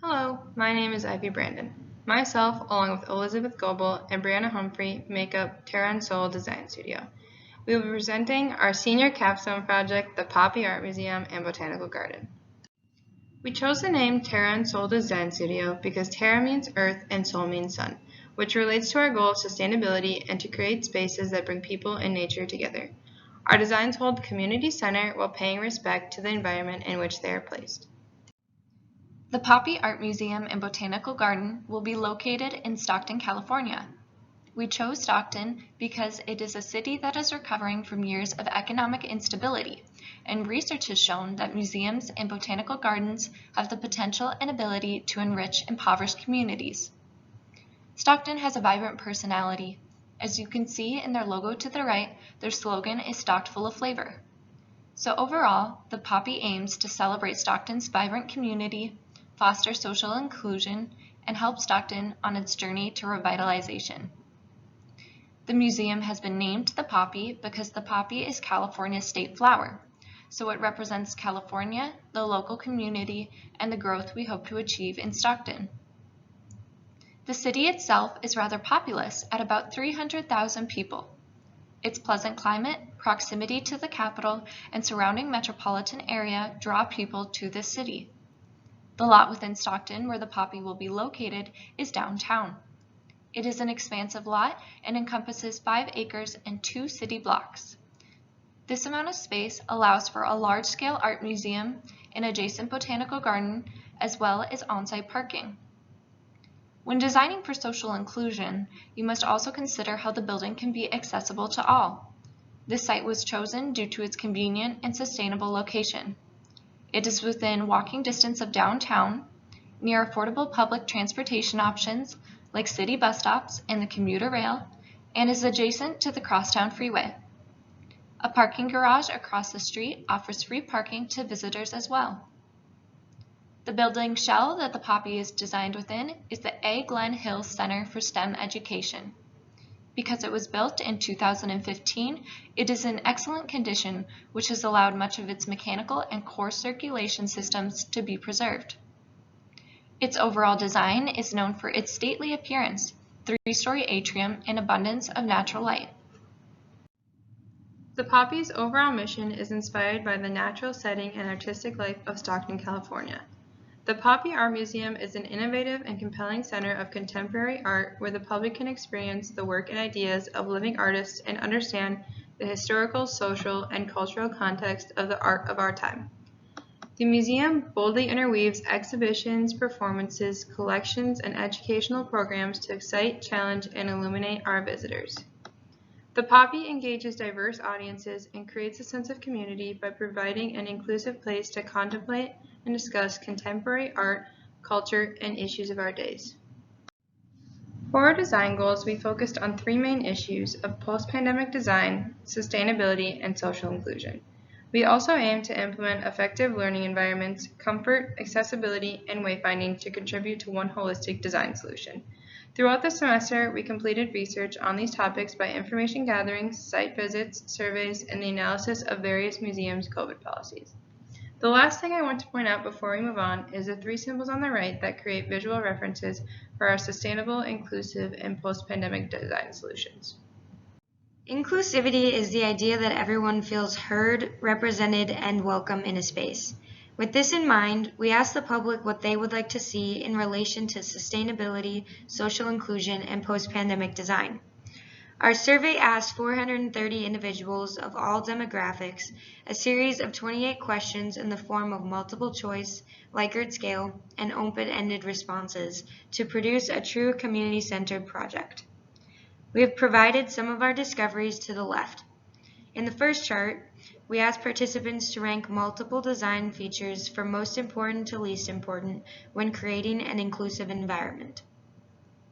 Hello, my name is Ivy Branden. Myself, along with Elizabeth Goebel and Briana Humphrey, make up Terra and Soul Design Studio. We will be presenting our senior capstone project, the Poppy Art Museum and Botanical Garden. We chose the name Terra and Soul Design Studio because Terra means earth and soul means sun, which relates to our goal of sustainability and to create spaces that bring people and nature together. Our designs hold community center while paying respect to the environment in which they are placed. The Poppy Art Museum and Botanical Garden will be located in Stockton, California. We chose Stockton because it is a city that is recovering from years of economic instability, and research has shown that museums and botanical gardens have the potential and ability to enrich impoverished communities. Stockton has a vibrant personality. As you can see in their logo to the right, their slogan is "Stocked full of flavor." So overall, the Poppy aims to celebrate Stockton's vibrant community, foster social inclusion, and help Stockton on its journey to revitalization. The museum has been named the Poppy because the poppy is California's state flower, so it represents California, the local community, and the growth we hope to achieve in Stockton. The city itself is rather populous at about 300,000 people. Its pleasant climate, proximity to the capital, and surrounding metropolitan area draw people to this city. The lot within Stockton where the Poppy will be located is downtown. It is an expansive lot and encompasses 5 acres and 2 city blocks. This amount of space allows for a large-scale art museum, an adjacent botanical garden, as well as on-site parking. When designing for social inclusion, you must also consider how the building can be accessible to all. This site was chosen due to its convenient and sustainable location. It is within walking distance of downtown, near affordable public transportation options like city bus stops and the commuter rail, and is adjacent to the Crosstown Freeway. A parking garage across the street offers free parking to visitors as well. The building shell that the Poppy is designed within is the A. Glenn Hill Center for STEM Education. Because it was built in 2015, it is in excellent condition, which has allowed much of its mechanical and core circulation systems to be preserved. Its overall design is known for its stately appearance, 3-story atrium, and abundance of natural light. The Poppy's overall mission is inspired by the natural setting and artistic life of Stockton, California. The Poppy Art Museum is an innovative and compelling center of contemporary art where the public can experience the work and ideas of living artists and understand the historical, social, and cultural context of the art of our time. The museum boldly interweaves exhibitions, performances, collections, and educational programs to excite, challenge, and illuminate our visitors. The Poppy engages diverse audiences and creates a sense of community by providing an inclusive place to contemplate and discuss contemporary art, culture, and issues of our days. For our design goals, we focused on 3 main issues of post-pandemic design, sustainability, and social inclusion. We also aim to implement effective learning environments, comfort, accessibility, and wayfinding to contribute to one holistic design solution. Throughout the semester, we completed research on these topics by information gathering, site visits, surveys, and the analysis of various museums' COVID policies. The last thing I want to point out before we move on is the 3 symbols on the right that create visual references for our sustainable, inclusive, and post-pandemic design solutions. Inclusivity is the idea that everyone feels heard, represented, and welcome in a space. With this in mind, we asked the public what they would like to see in relation to sustainability, social inclusion, and post-pandemic design. Our survey asked 430 individuals of all demographics a series of 28 questions in the form of multiple choice, Likert scale, and open-ended responses to produce a true community-centered project. We have provided some of our discoveries to the left. In the first chart, we asked participants to rank multiple design features from most important to least important when creating an inclusive environment.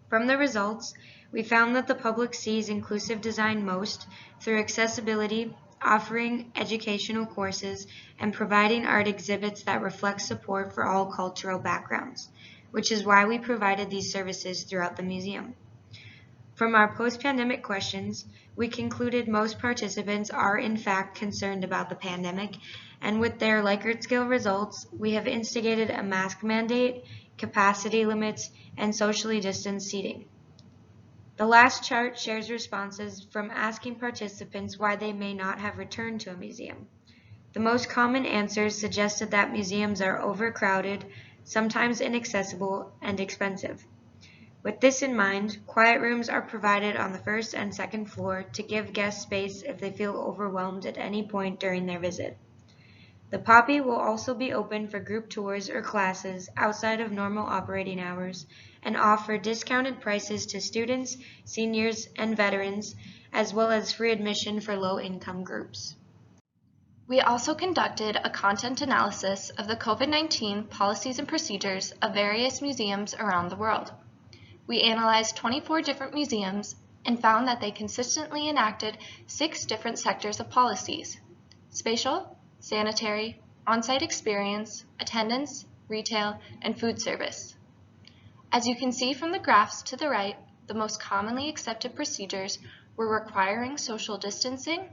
From the results, we found that the public sees inclusive design most through accessibility, offering educational courses, and providing art exhibits that reflect support for all cultural backgrounds, which is why we provided these services throughout the museum. From our post-pandemic questions, we concluded most participants are in fact concerned about the pandemic and with their Likert scale results, we have instigated a mask mandate, capacity limits, and socially distanced seating. The last chart shares responses from asking participants why they may not have returned to a museum. The most common answers suggested that museums are overcrowded, sometimes inaccessible, and expensive. With this in mind, quiet rooms are provided on the first and second floor to give guests space if they feel overwhelmed at any point during their visit. The Poppy will also be open for group tours or classes outside of normal operating hours and offer discounted prices to students, seniors, and veterans, as well as free admission for low-income groups. We also conducted a content analysis of the COVID-19 policies and procedures of various museums around the world. We analyzed 24 different museums and found that they consistently enacted 6 different sectors of policies: spatial, sanitary, on-site experience, attendance, retail, and food service. As you can see from the graphs to the right, the most commonly accepted procedures were requiring social distancing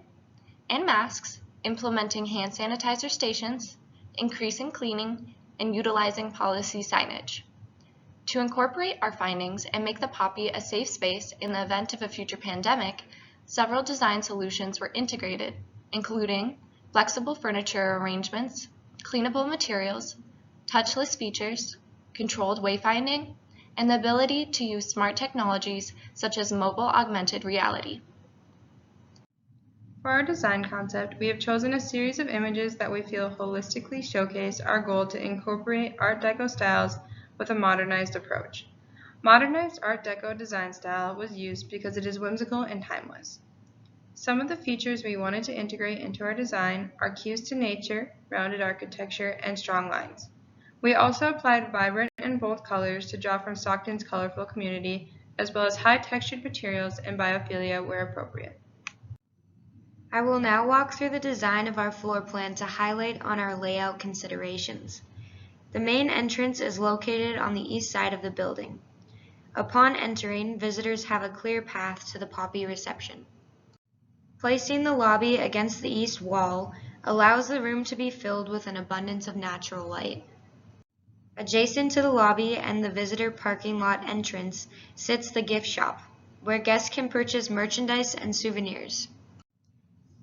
and masks, implementing hand sanitizer stations, increasing cleaning, and utilizing policy signage. To incorporate our findings and make the Poppy a safe space in the event of a future pandemic, several design solutions were integrated, including flexible furniture arrangements, cleanable materials, touchless features, controlled wayfinding, and the ability to use smart technologies such as mobile augmented reality. For our design concept, we have chosen a series of images that we feel holistically showcase our goal to incorporate Art Deco styles with a modernized approach. Modernized Art Deco design style was used because it is whimsical and timeless. Some of the features we wanted to integrate into our design are cues to nature, rounded architecture, and strong lines. We also applied vibrant and bold colors to draw from Stockton's colorful community, as well as high-textured materials and biophilia where appropriate. I will now walk through the design of our floor plan to highlight on our layout considerations. The main entrance is located on the east side of the building. Upon entering, visitors have a clear path to the Poppy reception. Placing the lobby against the east wall allows the room to be filled with an abundance of natural light. Adjacent to the lobby and the visitor parking lot entrance sits the gift shop, where guests can purchase merchandise and souvenirs.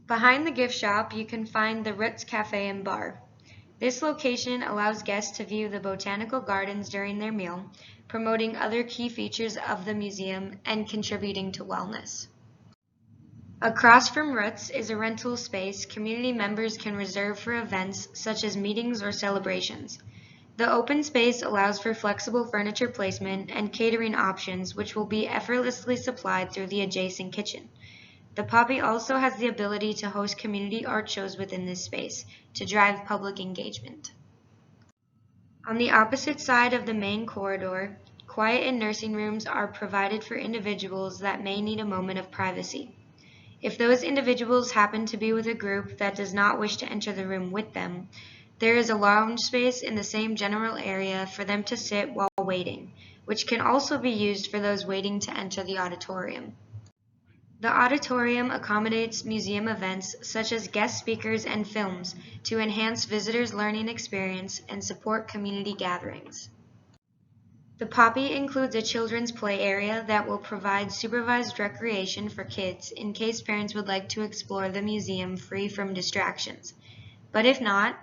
Behind the gift shop, you can find the Roots Cafe and Bar. This location allows guests to view the botanical gardens during their meal, promoting other key features of the museum and contributing to wellness. Across from Roots is a rental space community members can reserve for events such as meetings or celebrations. The open space allows for flexible furniture placement and catering options, which will be effortlessly supplied through the adjacent kitchen. The Poppy also has the ability to host community art shows within this space to drive public engagement. On the opposite side of the main corridor, quiet and nursing rooms are provided for individuals that may need a moment of privacy. If those individuals happen to be with a group that does not wish to enter the room with them, there is a lounge space in the same general area for them to sit while waiting, which can also be used for those waiting to enter the auditorium. The auditorium accommodates museum events such as guest speakers and films to enhance visitors' learning experience and support community gatherings. The Poppy includes a children's play area that will provide supervised recreation for kids in case parents would like to explore the museum free from distractions. But if not,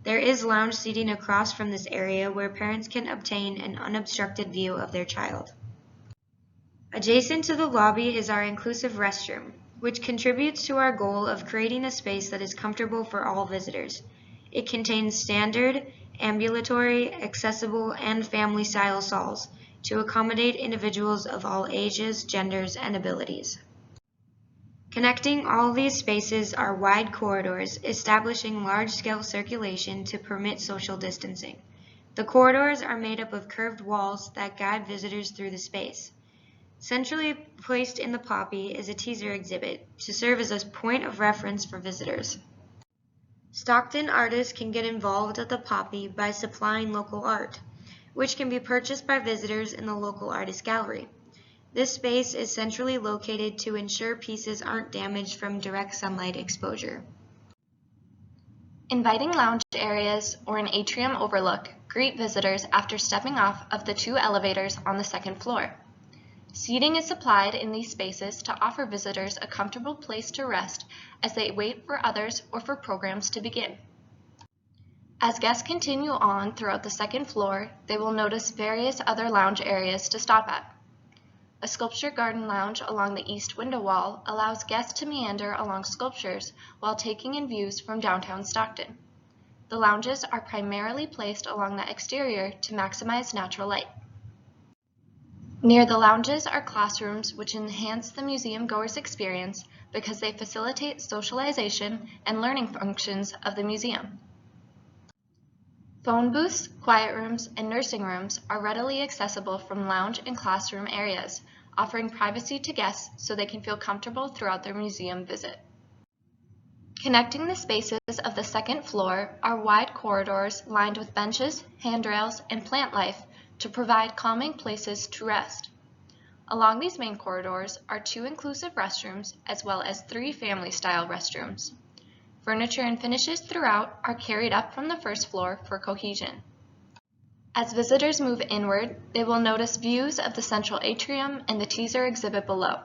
there is lounge seating across from this area where parents can obtain an unobstructed view of their child. Adjacent to the lobby is our inclusive restroom, which contributes to our goal of creating a space that is comfortable for all visitors. It contains standard, ambulatory, accessible, and family-style stalls to accommodate individuals of all ages, genders, and abilities. Connecting all these spaces are wide corridors, establishing large-scale circulation to permit social distancing. The corridors are made up of curved walls that guide visitors through the space. Centrally placed in the Poppy is a teaser exhibit to serve as a point of reference for visitors. Stockton artists can get involved at the Poppy by supplying local art, which can be purchased by visitors in the local artist gallery. This space is centrally located to ensure pieces aren't damaged from direct sunlight exposure. Inviting lounge areas or an atrium overlook greet visitors after stepping off of the 2 elevators on the 2nd floor. Seating is supplied in these spaces to offer visitors a comfortable place to rest as they wait for others or for programs to begin. As guests continue on throughout the 2nd floor, they will notice various other lounge areas to stop at. A sculpture garden lounge along the east window wall allows guests to meander along sculptures while taking in views from downtown Stockton. The lounges are primarily placed along the exterior to maximize natural light. Near the lounges are classrooms which enhance the museum goer's experience because they facilitate socialization and learning functions of the museum. Phone booths, quiet rooms, and nursing rooms are readily accessible from lounge and classroom areas, offering privacy to guests so they can feel comfortable throughout their museum visit. Connecting the spaces of the 2nd floor are wide corridors lined with benches, handrails, and plant life to provide calming places to rest. Along these main corridors are 2 inclusive restrooms as well as 3 family-style restrooms. Furniture and finishes throughout are carried up from the 1st floor for cohesion. As visitors move inward, they will notice views of the central atrium and the teaser exhibit below.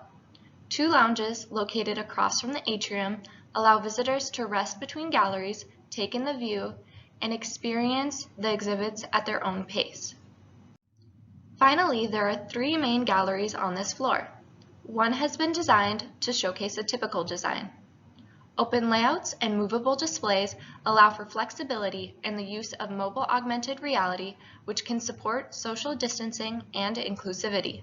2 lounges located across from the atrium allow visitors to rest between galleries, take in the view, and experience the exhibits at their own pace. Finally, there are 3 main galleries on this floor. One has been designed to showcase a typical design. Open layouts and movable displays allow for flexibility and the use of mobile augmented reality, which can support social distancing and inclusivity.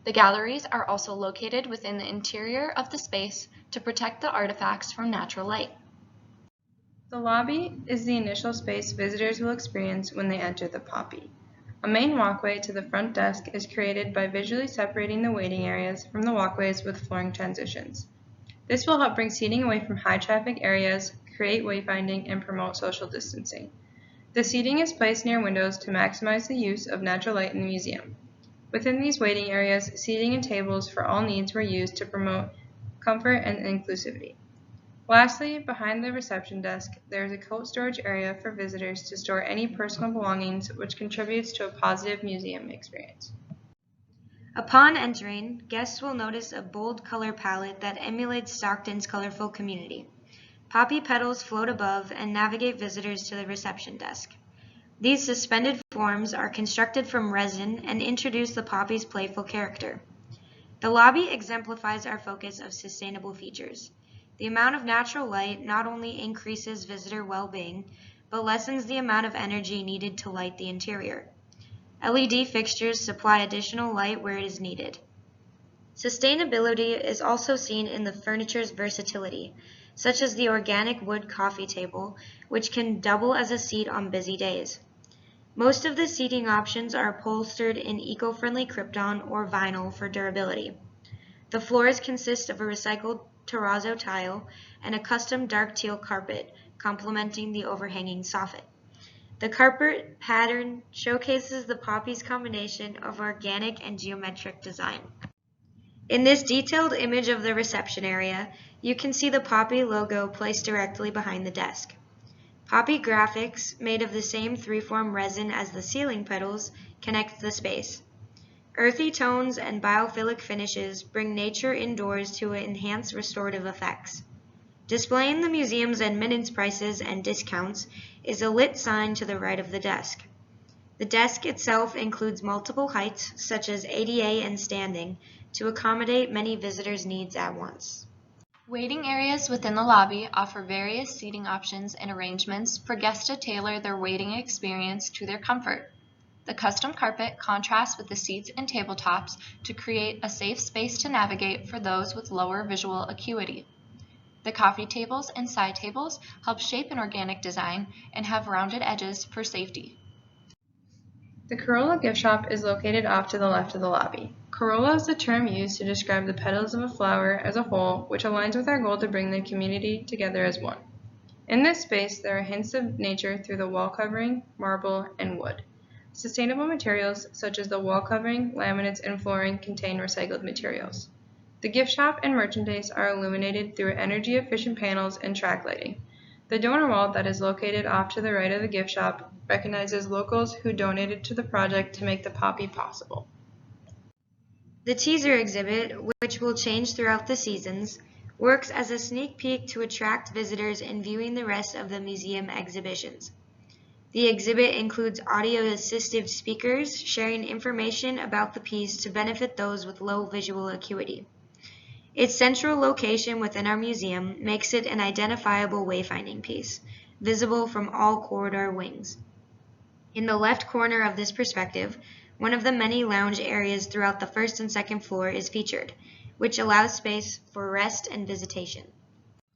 The galleries are also located within the interior of the space to protect the artifacts from natural light. The lobby is the initial space visitors will experience when they enter the Poppy. A main walkway to the front desk is created by visually separating the waiting areas from the walkways with flooring transitions. This will help bring seating away from high traffic areas, create wayfinding, and promote social distancing. The seating is placed near windows to maximize the use of natural light in the museum. Within these waiting areas, seating and tables for all needs were used to promote comfort and inclusivity. Lastly, behind the reception desk, there is a coat storage area for visitors to store any personal belongings, which contributes to a positive museum experience. Upon entering, guests will notice a bold color palette that emulates Stockton's colorful community. Poppy petals float above and navigate visitors to the reception desk. These suspended forms are constructed from resin and introduce the poppy's playful character. The lobby exemplifies our focus of sustainable features. The amount of natural light not only increases visitor well-being, but lessens the amount of energy needed to light the interior. LED fixtures supply additional light where it is needed. Sustainability is also seen in the furniture's versatility, such as the organic wood coffee table, which can double as a seat on busy days. Most of the seating options are upholstered in eco-friendly krypton or vinyl for durability. The floors consist of a recycled terrazzo tile and a custom dark teal carpet, complementing the overhanging soffit. The carpet pattern showcases the Poppy's combination of organic and geometric design. In this detailed image of the reception area, you can see the Poppy logo placed directly behind the desk. Poppy graphics, made of the same 3-form resin as the ceiling petals, connect the space. Earthy tones and biophilic finishes bring nature indoors to enhance restorative effects. Displaying the museum's admittance prices and discounts is a lit sign to the right of the desk. The desk itself includes multiple heights, such as ADA and standing, to accommodate many visitors' needs at once. Waiting areas within the lobby offer various seating options and arrangements for guests to tailor their waiting experience to their comfort. The custom carpet contrasts with the seats and tabletops to create a safe space to navigate for those with lower visual acuity. The coffee tables and side tables help shape an organic design and have rounded edges for safety. The Corolla gift shop is located off to the left of the lobby. Corolla is the term used to describe the petals of a flower as a whole, which aligns with our goal to bring the community together as one. In this space, there are hints of nature through the wall covering, marble, and wood. Sustainable materials such as the wall covering, laminates, and flooring contain recycled materials. The gift shop and merchandise are illuminated through energy-efficient panels and track lighting. The donor wall that is located off to the right of the gift shop recognizes locals who donated to the project to make the poppy possible. The teaser exhibit, which will change throughout the seasons, works as a sneak peek to attract visitors in viewing the rest of the museum exhibitions. The exhibit includes audio-assistive speakers sharing information about the piece to benefit those with low visual acuity. Its central location within our museum makes it an identifiable wayfinding piece, visible from all corridor wings. In the left corner of this perspective, one of the many lounge areas throughout the first and second floor is featured, which allows space for rest and visitation.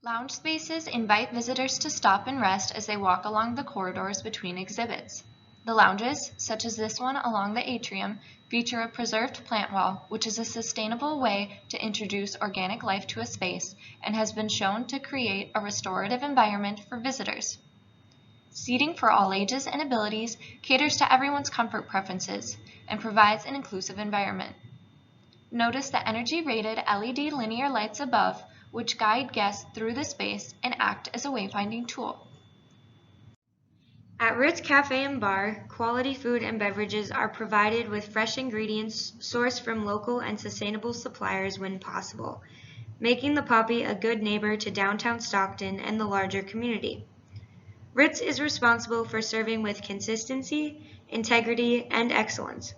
Lounge spaces invite visitors to stop and rest as they walk along the corridors between exhibits. The lounges, such as this one along the atrium, feature a preserved plant wall, which is a sustainable way to introduce organic life to a space and has been shown to create a restorative environment for visitors. Seating for all ages and abilities caters to everyone's comfort preferences and provides an inclusive environment. Notice the energy-rated LED linear lights above, which guide guests through the space and act as a wayfinding tool. At Roots Cafe and Bar, quality food and beverages are provided with fresh ingredients sourced from local and sustainable suppliers when possible, making the poppy a good neighbor to downtown Stockton and the larger community. Ritz is responsible for serving with consistency, integrity, and excellence.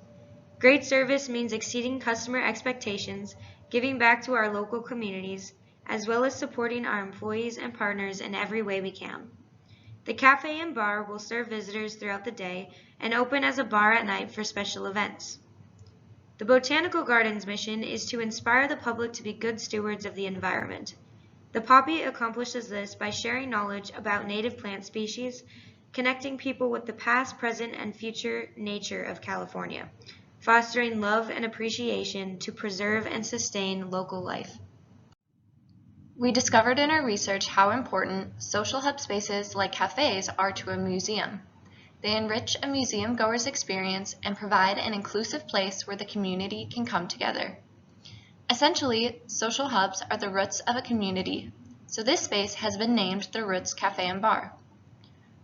Great service means exceeding customer expectations, giving back to our local communities, as well as supporting our employees and partners in every way we can. The cafe and bar will serve visitors throughout the day and open as a bar at night for special events. The Botanical Gardens mission is to inspire the public to be good stewards of the environment. The poppy accomplishes this by sharing knowledge about native plant species, connecting people with the past, present, and future nature of California, fostering love and appreciation to preserve and sustain local life. We discovered in our research how important social hub spaces like cafes are to a museum. They enrich a museum goer's experience and provide an inclusive place where the community can come together. Essentially, social hubs are the roots of a community, so this space has been named the Roots Cafe and Bar.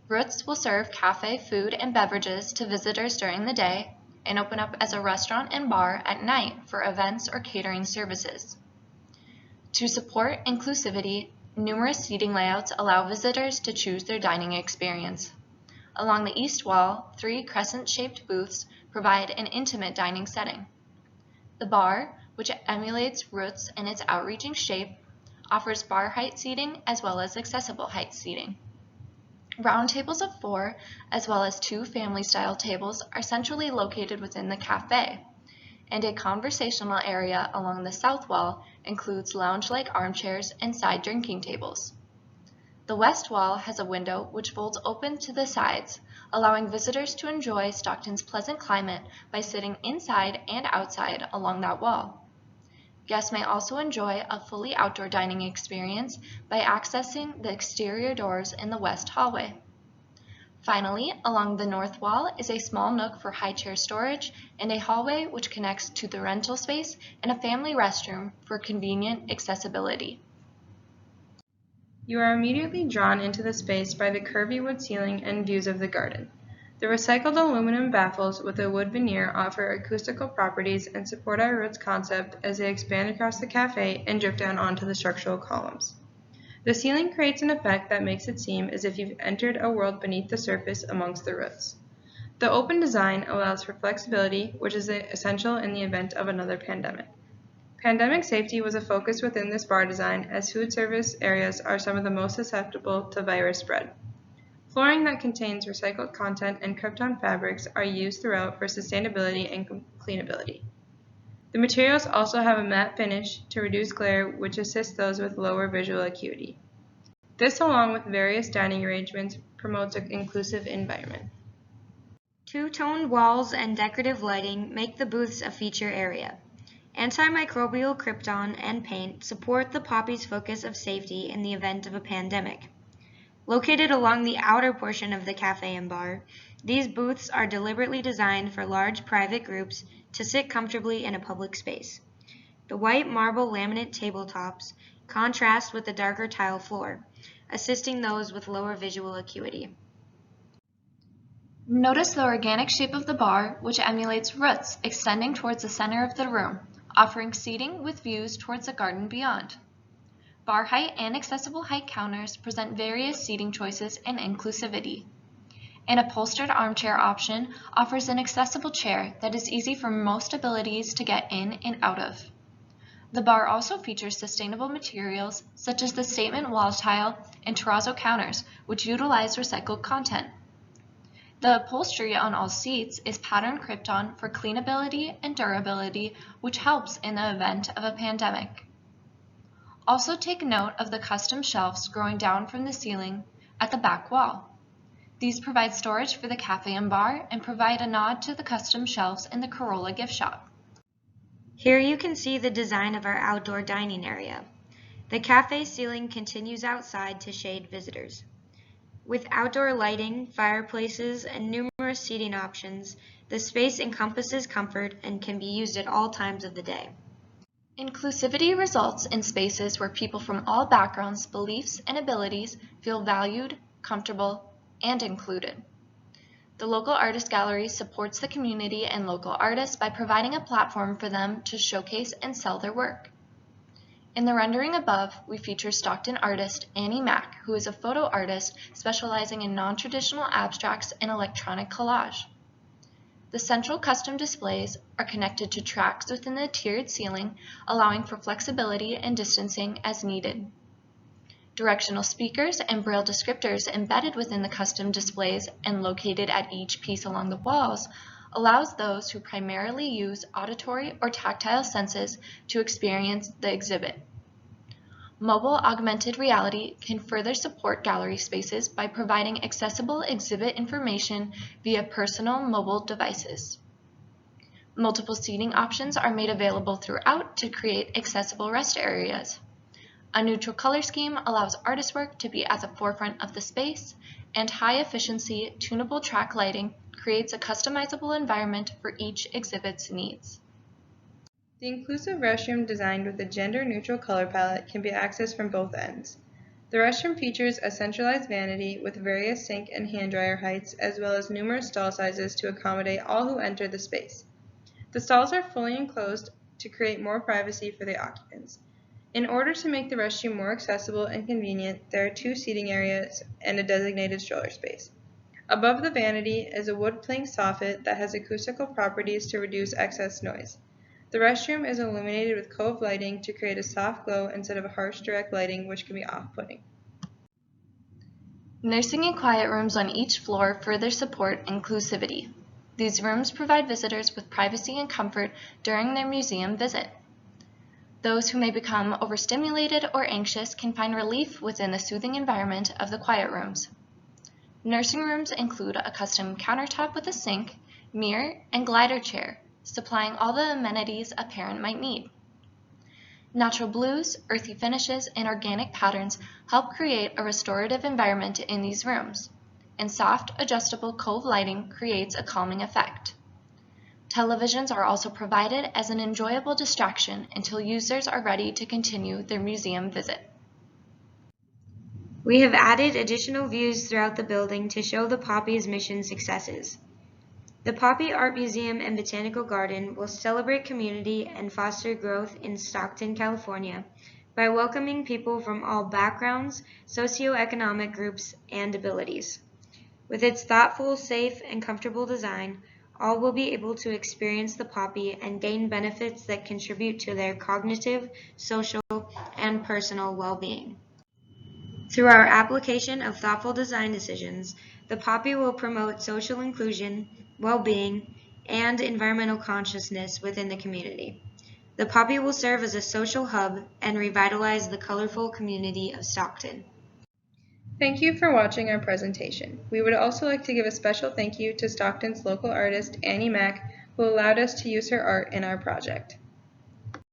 Roots will serve cafe food and beverages to visitors during the day and open up as a restaurant and bar at night for events or catering services. To support inclusivity, numerous seating layouts allow visitors to choose their dining experience. Along the east wall, 3 crescent-shaped booths provide an intimate dining setting. The bar, which emulates Roots in its outreaching shape, offers bar height seating as well as accessible height seating. Round tables of 4, as well as 2 family-style tables, are centrally located within the cafe, and a conversational area along the south wall includes lounge-like armchairs and side drinking tables. The west wall has a window which folds open to the sides, allowing visitors to enjoy Stockton's pleasant climate by sitting inside and outside along that wall. Guests may also enjoy a fully outdoor dining experience by accessing the exterior doors in the west hallway. Finally, along the north wall is a small nook for high chair storage and a hallway which connects to the rental space and a family restroom for convenient accessibility. You are immediately drawn into the space by the curvy wood ceiling and views of the garden. The recycled aluminum baffles with a wood veneer offer acoustical properties and support our Roots concept as they expand across the cafe and drip down onto the structural columns. The ceiling creates an effect that makes it seem as if you've entered a world beneath the surface amongst the roots. The open design allows for flexibility, which is essential in the event of another pandemic. Pandemic safety was a focus within this bar design, as food service areas are some of the most susceptible to virus spread. Flooring that contains recycled content and Capstone fabrics are used throughout for sustainability and cleanability. The materials also have a matte finish to reduce glare, which assists those with lower visual acuity. This, along with various dining arrangements, promotes an inclusive environment. Two-toned walls and decorative lighting make the booths a feature area. Antimicrobial krypton and paint support the poppy's focus of safety in the event of a pandemic. Located along the outer portion of the cafe and bar, these booths are deliberately designed for large private groups to sit comfortably in a public space. The white marble laminate tabletops contrast with the darker tile floor, assisting those with lower visual acuity. Notice the organic shape of the bar, which emulates roots extending towards the center of the room, offering seating with views towards the garden beyond. Bar height and accessible height counters present various seating choices and inclusivity. An upholstered armchair option offers an accessible chair that is easy for most abilities to get in and out of. The bar also features sustainable materials such as the statement wall tile and terrazzo counters, which utilize recycled content. The upholstery on all seats is pattern krypton for cleanability and durability, which helps in the event of a pandemic. Also take note of the custom shelves growing down from the ceiling at the back wall. These provide storage for the cafe and bar and provide a nod to the custom shelves in the Corolla gift shop. Here you can see the design of our outdoor dining area. The cafe ceiling continues outside to shade visitors. With outdoor lighting, fireplaces, and numerous seating options, the space encompasses comfort and can be used at all times of the day. Inclusivity results in spaces where people from all backgrounds, beliefs, and abilities feel valued, comfortable, and included. The local artist gallery supports the community and local artists by providing a platform for them to showcase and sell their work. In the rendering above, we feature Stockton artist Annie Mack, who is a photo artist specializing in non-traditional abstracts and electronic collage. The central custom displays are connected to tracks within the tiered ceiling, allowing for flexibility and distancing as needed. Directional speakers and braille descriptors embedded within the custom displays and located at each piece along the walls allows those who primarily use auditory or tactile senses to experience the exhibit. Mobile augmented reality can further support gallery spaces by providing accessible exhibit information via personal mobile devices. Multiple seating options are made available throughout to create accessible rest areas. A neutral color scheme allows artist work to be at the forefront of the space, and high-efficiency, tunable track lighting creates a customizable environment for each exhibit's needs. The inclusive restroom designed with a gender-neutral color palette can be accessed from both ends. The restroom features a centralized vanity with various sink and hand dryer heights, as well as numerous stall sizes to accommodate all who enter the space. The stalls are fully enclosed to create more privacy for the occupants. In order to make the restroom more accessible and convenient, there are 2 seating areas and a designated stroller space. Above the vanity is a wood plank soffit that has acoustical properties to reduce excess noise. The restroom is illuminated with cove lighting to create a soft glow instead of harsh direct lighting, which can be off-putting. Nursing and quiet rooms on each floor further support inclusivity. These rooms provide visitors with privacy and comfort during their museum visit. Those who may become overstimulated or anxious can find relief within the soothing environment of the quiet rooms. Nursing rooms include a custom countertop with a sink, mirror, and glider chair, supplying all the amenities a parent might need. Natural blues, earthy finishes, and organic patterns help create a restorative environment in these rooms, and soft, adjustable cove lighting creates a calming effect. Televisions are also provided as an enjoyable distraction until users are ready to continue their museum visit. We have added additional views throughout the building to show the Poppy's mission successes. The Poppy Art Museum and Botanical Garden will celebrate community and foster growth in Stockton, California by welcoming people from all backgrounds, socioeconomic groups, and abilities. With its thoughtful, safe, and comfortable design, all will be able to experience the poppy and gain benefits that contribute to their cognitive, social, and personal well-being. Through our application of thoughtful design decisions, the poppy will promote social inclusion, well-being, and environmental consciousness within the community. The poppy will serve as a social hub and revitalize the colorful community of Stockton. Thank you for watching our presentation. We would also like to give a special thank you to Stockton's local artist, Annie Mack, who allowed us to use her art in our project.